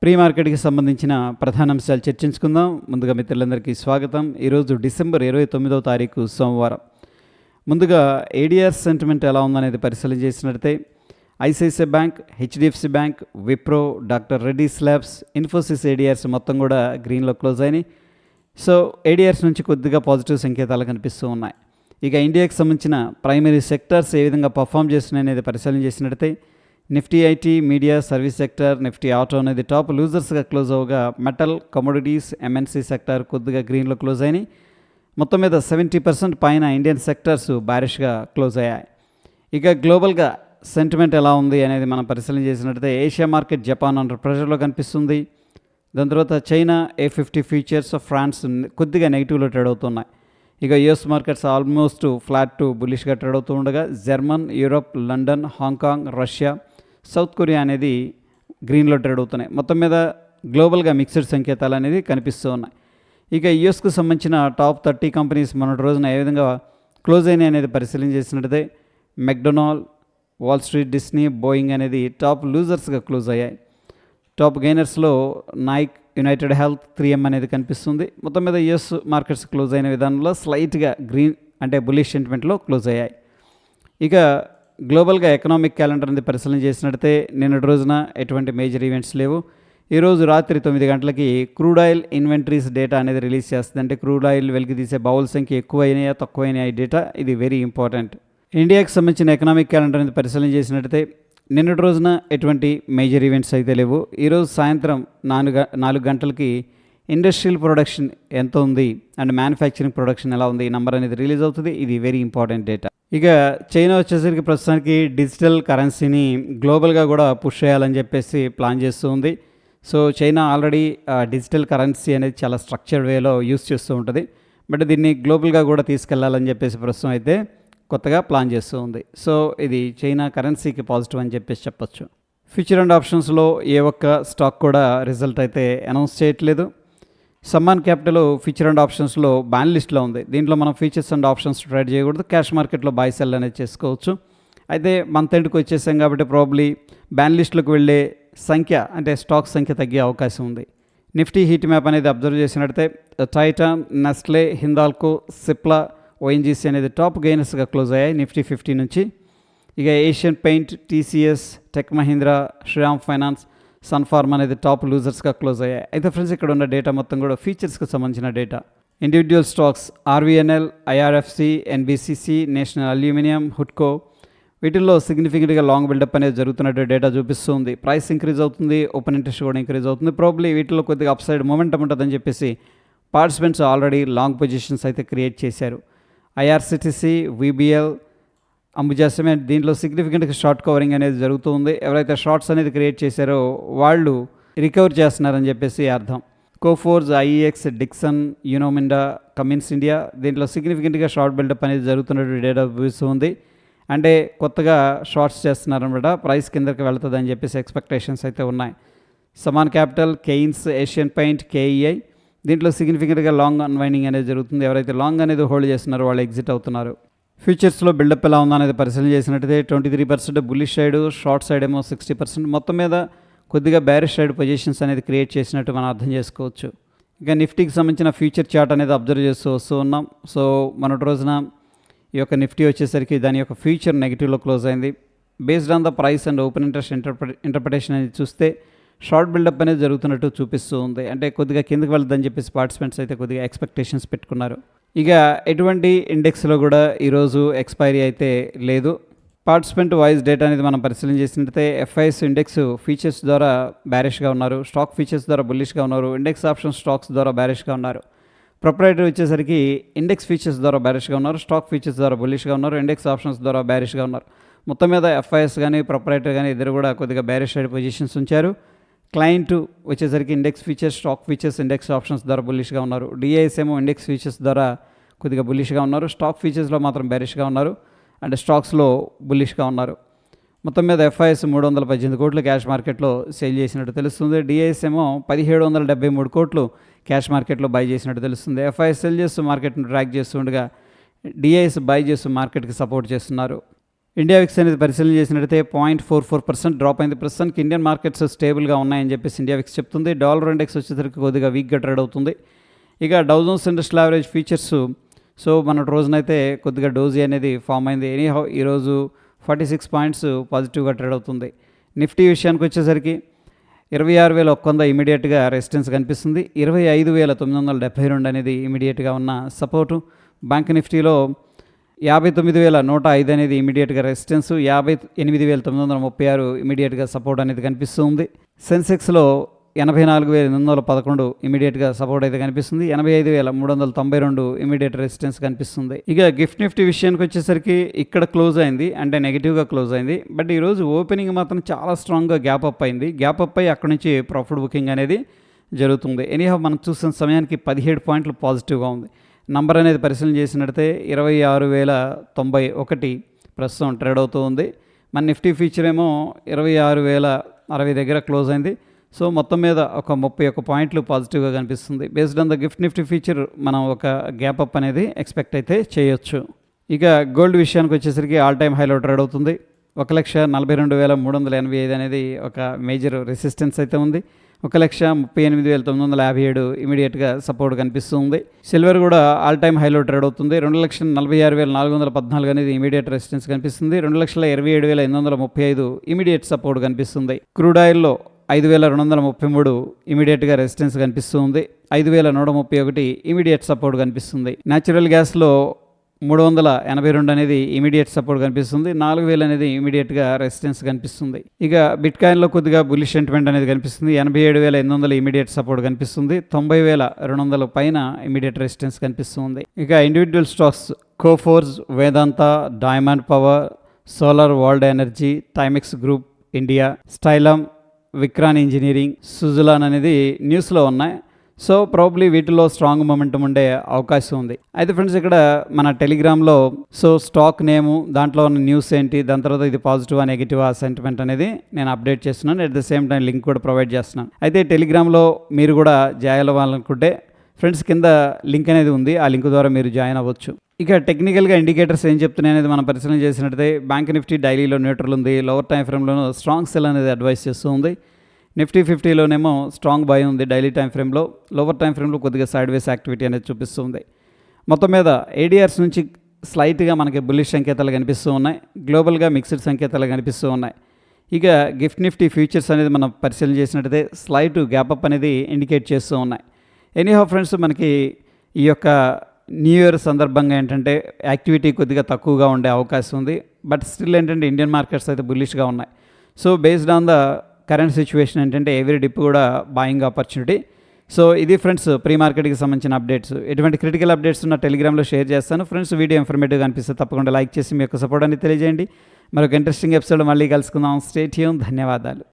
Pre మార్కెట్కి సంబంధించిన ప్రధాన అంశాలు చర్చించుకుందాం. ముందుగా మిత్రులందరికీ స్వాగతం. ఈరోజు డిసెంబర్ 29వ తారీఖు సోమవారం. ముందుగా ఏడిఆర్ సెంటిమెంట్ ఎలా ఉందనేది పరిశీలన చేసినట్లయితే ICICI bank, HDFC bank, Wipro, doctor Reddy's labs, Infosys ADRs మొత్తం కూడా గ్రీన్లో క్లోజ్ అయినాయి. సో ఏడిఆర్స్ నుంచి కొద్దిగా పాజిటివ్ సంకేతాలు కనిపిస్తూ ఉన్నాయి. ఇక ఇండియాకి సంబంధించిన ప్రైమరీ సెక్టర్స్ ఏ విధంగా పర్ఫామ్ చేస్తున్నాయి అనేది పరిశీలన చేసినట్లయితే Nifty IT, media, service sector, Nifty auto అనేది టాప్ లూజర్స్గా క్లోజ్ అవగా మెటల్, కమోడిటీస్, ఎంఎన్సీ సెక్టర్ కొద్దిగా గ్రీన్లో క్లోజ్ అయినాయి. మొత్తం మీద 70% పైన ఇండియన్ సెక్టర్స్ బ్యారిష్గా క్లోజ్ అయ్యాయి. ఇక గ్లోబల్గా సెంటిమెంట్ ఎలా ఉంది అనేది మనం పరిశీలన చేసినట్లయితే ఏషియా మార్కెట్ జపాన్ అండర్ ప్రెషర్లో కనిపిస్తుంది. దాని తర్వాత చైనా, A50 ఫ్యూచర్స్, ఫ్రాన్స్ కొద్దిగా నెగిటివ్లో ట్రేడ్ అవుతున్నాయి. ఇక US markets almost flat to బులిష్గా ట్రేడ్ అవుతూ ఉండగా German, Europe, London, Hong Kong, Russia, South Korea అనేది గ్రీన్లో ట్రేడ్ అవుతున్నాయి. మొత్తం మీద గ్లోబల్గా మిక్స్డ్ సంకేతాలు అనేది కనిపిస్తూ ఉన్నాయి. ఇక యుఎస్కు సంబంధించిన టాప్ 30 కంపెనీస్ మొన్నటి రోజున ఏ విధంగా క్లోజ్ అయినాయి అనేది పరిశీలన చేసినట్లయితే McDonald, Wall Street, Disney, Boeing అనేది టాప్ లూజర్స్గా క్లోజ్ అయ్యాయి. టాప్ గెయినర్స్లో నైక్, యునైటెడ్ హెల్త్, 3M అనేది కనిపిస్తుంది. మొత్తం మీద యుఎస్ మార్కెట్స్ క్లోజ్ అయిన విధానంలో స్లైట్గా గ్రీన్ అంటే బుల్లిష్ సెంటిమెంట్లో క్లోజ్ అయ్యాయి. ఇక గ్లోబల్గా ఎకనామిక్ క్యాలెండర్ అనేది పరిశీలన చేసినట్లయితే నిన్నటి రోజున ఎటువంటి మేజర్ ఈవెంట్స్ లేవు. ఈరోజు రాత్రి 9 గంటలకి క్రూడ్ ఆయిల్ ఇన్వెంటరీస్ డేటా అనేది రిలీజ్ చేస్తుంది. అంటే క్రూడ్ ఆయిల్ వెలికి తీసే బౌల్ సంఖ్య ఎక్కువైనాయా తక్కువైనాయా డేటా, ఇది వెరీ ఇంపార్టెంట్. ఇండియాకి సంబంధించిన ఎకనామిక్ క్యాలెండర్ అనేది పరిశీలన చేసినట్లయితే నిన్నటి రోజున ఎటువంటి మేజర్ ఈవెంట్స్ అయితే లేవు. ఈరోజు సాయంత్రం 4 గంటలకి ఇండస్ట్రియల్ ప్రొడక్షన్ ఎంత ఉంది అండ్ మ్యానుఫ్యాక్చరింగ్ ప్రొడక్షన్ ఎలా ఉంది ఈ నెంబర్ అనేది రిలీజ్ అవుతుంది. ఇది వెరీ ఇంపార్టెంట్ డేటా. ఇక చైనా వచ్చేసరికి ప్రస్తుతానికి డిజిటల్ కరెన్సీని గ్లోబల్గా కూడా పుష్ చేయాలని చెప్పేసి ప్లాన్ చేస్తూ ఉంది. So China already digital currency అనేది చాలా స్ట్రక్చర్డ్ వేలో యూస్ చేస్తూ ఉంటుంది. బట్ దీన్ని గ్లోబల్గా కూడా తీసుకెళ్లాలని చెప్పేసి ప్రస్తుతం అయితే కొత్తగా ప్లాన్ చేస్తూ ఉంది. సో ఇది చైనా కరెన్సీకి పాజిటివ్ అని చెప్పేసి చెప్పొచ్చు. ఫ్యూచర్ అండ్ ఆప్షన్స్లో ఏ ఒక్క స్టాక్ కూడా రిజల్ట్ అయితే అనౌన్స్ చేయట్లేదు. సమ్మాన్ క్యాపిటల్ ఫ్యూచర్ అండ్ ఆప్షన్స్లో బ్యాన్ లిస్ట్లో ఉంది. దీంట్లో మనం ఫీచర్స్ అండ్ ఆప్షన్స్ ట్రేడ్ చేయకూడదు. క్యాష్ మార్కెట్లో బై సెల్ అనేది చేసుకోవచ్చు. అయితే మంత్ ఎండ్కి వచ్చేసాం కాబట్టి ప్రాబ్లీ బ్యాన్ లిస్ట్లోకి వెళ్ళే సంఖ్య అంటే స్టాక్ సంఖ్య తగ్గే అవకాశం ఉంది. నిఫ్టీ హీట్ మ్యాప్ అనేది అబ్జర్వ్ చేసినట్టయితే Titan, Nestle, Hindalco, Cipla, ONGC అనేది టాప్ గెయినర్స్గా క్లోజ్ అయ్యాయి నిఫ్టీ 50 నుంచి. ఇక Asian paint, TCS, tech Mahindra, Shriram finance, Sun Pharma అనేది టాప్ లూజర్స్గా క్లోజ్ అయ్యాయి. అయితే ఫ్రెండ్స్ ఇక్కడ ఉన్న డేటా మొత్తం కూడా ఫీచర్స్కి సంబంధించిన data. Individual stocks RVNL, IRFC, NBCC, national aluminium, హుడ్కో వీటిల్లో సిగ్నిఫికెంట్గా లాంగ్ బిల్డప్ అనేది జరుగుతున్నట్టు డేటా చూపిస్తుంది. ప్రైస్ ఇంక్రీజ్ అవుతుంది, ఓపెన్ ఇంట్రెస్ట్ కూడా ఇంక్రీజ్ అవుతుంది. ప్రాబ్లీ వీటిలో కొద్దిగా అప్సైడ్ మొమెంటం ఉంటుందని చెప్పేసి పార్టిసిపెంట్స్ ఆల్రెడీ లాంగ్ పొజిషన్స్ అయితే క్రియేట్ చేశారు. IRCTC, VBL, అంబుజా సిమెంట్ దీంట్లో సిగ్నిఫికెంట్గా షార్ట్ కవరింగ్ అనేది జరుగుతుంది. ఎవరైతే షార్ట్స్ అనేది క్రియేట్ చేశారో వాళ్ళు రికవర్ చేస్తున్నారని చెప్పేసి అర్థం. కోఫోర్స్, IEX, డిక్సన్, యూనోమిండా, కమిన్స్ ఇండియా దీంట్లో సిగ్నిఫికెంట్గా షార్ట్ బిల్డప్ అనేది జరుగుతున్నట్టు డేటా చూపిస్తుంది. అంటే కొత్తగా షార్ట్స్ చేస్తున్నారనమాట, ప్రైస్ కిందకి వెళ్తుందని చెప్పేసి ఎక్స్పెక్టేషన్స్ అయితే ఉన్నాయి. సమాన్ క్యాపిటల్, కెయిన్స్, ఏషియన్ పెయింట్, KEI దీంట్లో సిగ్నిఫికెంట్గా లాంగ్ అన్వైండింగ్ అనేది జరుగుతుంది. ఎవరైతే లాంగ్ అనేది హోల్డ్ చేస్తున్నారో వాళ్ళు ఎగ్జిట్ అవుతున్నారు. ఫ్యూచర్స్లో బిల్డప్ ఎలా ఉందనేది పరిశీలన చేసినట్టయితే 23% బుల్లిష్ సైడ్, షార్ట్ సైడ్ ఏమో 60%. మొత్తం మీద కొద్దిగా బ్యారిష్ సైడ్ పొజిషన్స్ అనేది క్రియేట్ చేసినట్టు మనం అర్థం చేసుకోవచ్చు. ఇక నిఫ్టీకి సంబంధించిన ఫ్యూచర్ చార్ట్ అనేది అబ్జర్వ్ చేస్తూ వస్తూ ఉన్నాం. సో మొన్నటి రోజున ఈ యొక్క నిఫ్టీ వచ్చేసరికి దాని యొక్క ఫ్యూచర్ నెగిటివ్లో క్లోజ్ అయింది. Based on the price and open interest interpretation అనేది చూస్తే షార్ట్ బిల్డప్ అనేది జరుగుతున్నట్టు చూపిస్తూ ఉంది. అంటే కొద్దిగా కిందకి వెళ్తుందని చెప్పేసి పార్టిసిపెంట్స్ అయితే కొద్దిగా ఎక్స్పెక్టేషన్స్ పెట్టుకున్నారు. ఇక ఎటువంటి ఇండెక్స్లో కూడా ఈరోజు ఎక్స్పైరీ అయితే లేదు. పార్టిసిపెంట్ వాయిస్ డేటా అనేది మనం పరిశీలన చేసినట్లయితే FIS ఇండెక్స్ ఫీచర్స్ ద్వారా బ్యారిష్గా ఉన్నారు, స్టాక్ ఫీచర్స్ ద్వారా బుల్లిష్గా ఉన్నారు, ఇండెక్స్ ఆప్షన్ స్టాక్స్ ద్వారా బ్యారిష్గా ఉన్నారు. ప్రొప్రైటరీ వచ్చేసరికి ఇండెక్స్ ఫీచర్స్ ద్వారా బ్యారిష్గా ఉన్నారు, స్టాక్ ఫీచర్స్ ద్వారా బుల్లిష్గా ఉన్నారు, ఇండెక్స్ ఆప్షన్స్ ద్వారా బ్యారిష్గా ఉన్నారు. మొత్తం మీద FIS కానీ ప్రొప్రైటరీ కానీ ఇద్దరు కూడా కొద్దిగా బ్యారిష్ సైడ్ పొజిషన్స్ ఉంచారు. క్లయింట్ వచ్చేసరికి index features, stock features, index options ద్వారా బుల్లిష్గా ఉన్నారు. DIS ఏమో ఇండెక్స్ ఫీచర్స్ ద్వారా కొద్దిగా బుల్లిష్గా ఉన్నారు, స్టాక్ ఫీచర్స్లో మాత్రం బ్యారిష్గా ఉన్నారు అండ్ స్టాక్స్లో బుల్లిష్గా ఉన్నారు. మొత్తం మీద FIS 318 కోట్లు క్యాష్ మార్కెట్లో సేల్ చేసినట్టు తెలుస్తుంది. DIS ఏమో 1773 కోట్లు క్యాష్ మార్కెట్లో బై చేసినట్టు తెలుస్తుంది. FIS సెల్ చేస్తూ మార్కెట్ను ట్రాక్ చేస్తుండగా DIS బై చేస్తూ మార్కెట్కి సపోర్ట్ చేస్తున్నారు. ఇండియా విక్స్ అనేది పరిశీలన చేసినట్టయితే 0.44% డ్రాప్ అయింది. ప్రస్తుతానికి ఇండియన్ మార్కెట్స్ స్టేబుల్గా ఉన్నాయని చెప్పేసి ఇండియా విక్స్ చెప్తుంది. డాలర్ ఇండెక్స్ వచ్చేసరికి కొద్దిగా వీక్గా ట్రేడ్ అవుతుంది. ఇక Dow Jones industrial average futures so మన రోజునైతే కొద్దిగా డోజీ అనేది ఫామ్ అయింది. ఎనీహౌ ఈరోజు 46 పాయింట్స్ పాజిటివ్గా ట్రేడ్ అవుతుంది. నిఫ్టీ విషయానికి వచ్చేసరికి 26,100 ఇమీడియట్గా రెసిస్టెన్స్ కనిపిస్తుంది. 25,972 అనేది ఇమీడియట్గా ఉన్న సపోర్టు. బ్యాంక్ నిఫ్టీలో 59,105 అనేది ఇమీడియట్గా రెసిస్టెన్స్, 58,936 ఇమీడియట్గా సపోర్ట్ అనేది కనిపిస్తుంది. సెన్సెక్స్లో 84,811 ఇమీడియట్గా సపోర్ట్ అయితే కనిపిస్తుంది. 85,392 ఇమీడియట్ రెసిస్టెన్స్ కనిపిస్తుంది. ఇక గిఫ్ట్ నిఫ్టీ విషయానికి వచ్చేసరికి ఇక్కడ క్లోజ్ అయింది, అంటే నెగిటివ్గా క్లోజ్ అయింది. బట్ ఈరోజు ఓపెనింగ్ మాత్రం చాలా స్ట్రాంగ్గా గ్యాప్ అప్ అయింది. గ్యాప్ అప్ అయ్యి అక్కడి నుంచి ప్రాఫిట్ బుకింగ్ అనేది జరుగుతుంది. ఎనీహౌ మనం చూసిన సమయానికి 17 పాయింట్లు పాజిటివ్గా ఉంది. నంబర్ అనేది పరిశీలన చేసినట్టయితే 26,091 ప్రస్తుతం ట్రేడ్ అవుతూ ఉంది. మన నిఫ్టీ ఫ్యూచర్ ఏమో 26,060 దగ్గర క్లోజ్ అయింది. సో మొత్తం మీద ఒక 31 పాయింట్లు పాజిటివ్గా కనిపిస్తుంది. Based on the gift Nifty feature మనం ఒక గ్యాప్ అప్ అనేది ఎక్స్పెక్ట్ అయితే చేయొచ్చు. ఇక గోల్డ్ విషయానికి వచ్చేసరికి ఆల్ టైమ్ హైలో ట్రేడ్ అవుతుంది. 1,42,385 అనేది ఒక మేజర్ రెసిస్టెన్స్ అయితే ఉంది. 1,38,957 ఇమీడియట్గా సపోర్ట్ కనిపిస్తుంది. సిల్వర్ కూడా ఆల్ టైమ్ హైలో ట్రేడ్ అవుతుంది. 2,46,414 అనేది ఇమీడియట్ రెసిస్టెన్స్ కనిపిస్తుంది. 2,27,835 ఇమీడియట్ సపోర్ట్ కనిపిస్తుంది. క్రూడ్ ఆయిల్లో 5,233 ఇమీడియట్గా రెసిస్టెన్స్ కనిపిస్తుంది. 5,131 ఇమీడియట్ సపోర్ట్ కనిపిస్తుంది. న్యాచురల్ గ్యాస్లో 382 అనేది ఇమీడియట్ సపోర్ట్ కనిపిస్తుంది. 4,000 అనేది ఇమీడియట్గా రెసిస్టెన్స్ కనిపిస్తుంది. ఇక బిట్ కాయిన్లో కొద్దిగా బుల్లిష్ సెంటిమెంట్ అనేది కనిపిస్తుంది. 87,800 ఇమీడియట్ సపోర్ట్ కనిపిస్తుంది. 90,200 పైన ఇమీడియట్ రెసిస్టెన్స్ కనిపిస్తుంది. ఇక individual stocks Coforge, Vedanta, Diamond Power, Solar World Energy, Timex Group India, Stylam, Vikran engineering, Suzlon అనేది న్యూస్లో ఉన్నాయి. సో ప్రాబ్లీ వీటిలో స్ట్రాంగ్ మొమెంటం ఉండే అవకాశం ఉంది. అయితే ఫ్రెండ్స్ ఇక్కడ మన టెలిగ్రామ్లో సో స్టాక్ నేము, దాంట్లో ఉన్న న్యూస్ ఏంటి, దాని తర్వాత ఇది పాజిటివా నెగిటివా సెంటిమెంట్ అనేది నేను అప్డేట్ చేస్తున్నాను. At the same time link కూడా ప్రొవైడ్ చేస్తున్నాను. అయితే టెలిగ్రామ్లో మీరు కూడా జాయిన్ అవ్వాలనుకుంటే ఫ్రెండ్స్ కింద లింక్ అనేది ఉంది, ఆ లింక్ ద్వారా మీరు జాయిన్ అవ్వచ్చు. ఇక టెక్నికల్గా ఇండికేటర్స్ ఏం చెప్తున్నాయి అనేది మనం పరిశీలన చేసినట్టయితే బ్యాంక్ నిఫ్టీ డైలీలో న్యూట్రల్ ఉంది. లోవర్ టైం ఫ్రేమ్లోనూ స్ట్రాంగ్ సెల్ అనేది అడ్వైస్ చేస్తూ ఉంది. నిఫ్టీ 50లోనేమో స్ట్రాంగ్ బై ఉంది డైలీ టైం ఫ్రేమ్లో. లోవర్ టైం ఫ్రేమ్లో కొద్దిగా సైడ్ వేస్ యాక్టివిటీ అనేది చూపిస్తుంది. మొత్తం మీద ఏడిఆర్స్ నుంచి స్లైట్గా మనకి బుల్లిష్ సంకేతాలు కనిపిస్తూ ఉన్నాయి. గ్లోబల్గా మిక్స్డ్ సంకేతాలు కనిపిస్తూ ఉన్నాయి. ఇక గిఫ్ట్ నిఫ్టీ ఫ్యూచర్స్ అనేది మనం పరిశీలన చేసినట్టయితే స్లైట్ గ్యాప్ అప్ అనేది ఇండికేట్ చేస్తూ ఉన్నాయి. ఎనీహౌ ఫ్రెండ్స్ మనకి ఈ యొక్క న్యూ ఇయర్ సందర్భంగా ఏంటంటే యాక్టివిటీ కొద్దిగా తక్కువగా ఉండే అవకాశం ఉంది. బట్ స్టిల్ ఏంటంటే ఇండియన్ మార్కెట్స్ అయితే బుల్లిష్గా ఉన్నాయి. So based on the current situation ఏంటంటే ఎవ్రీ డిప్ కూడా బాయింగ్ ఆపర్చునిటీ. సో ఇది ఫ్రెండ్స్ ప్రీ మార్కెట్కి సంబంధించిన అప్డేట్స్. ఎటువంటి క్రిటికల్ అప్డేట్స్ ఉన్న టెలిగ్రామ్లో షేర్ చేస్తాను. ఫ్రెండ్స్ వీడియో ఇన్ఫర్మేటివ్గా అనిపిస్తే తప్పకుండా లైక్ చేసి మీ యొక్క సపోర్ట్ అని తెలియజేయండి. మరొక ఇంట్రెస్టింగ్ ఎపిసోడ్ మళ్ళీ కలుసుకుందాం. Stay tune. ధన్యవాదాలు.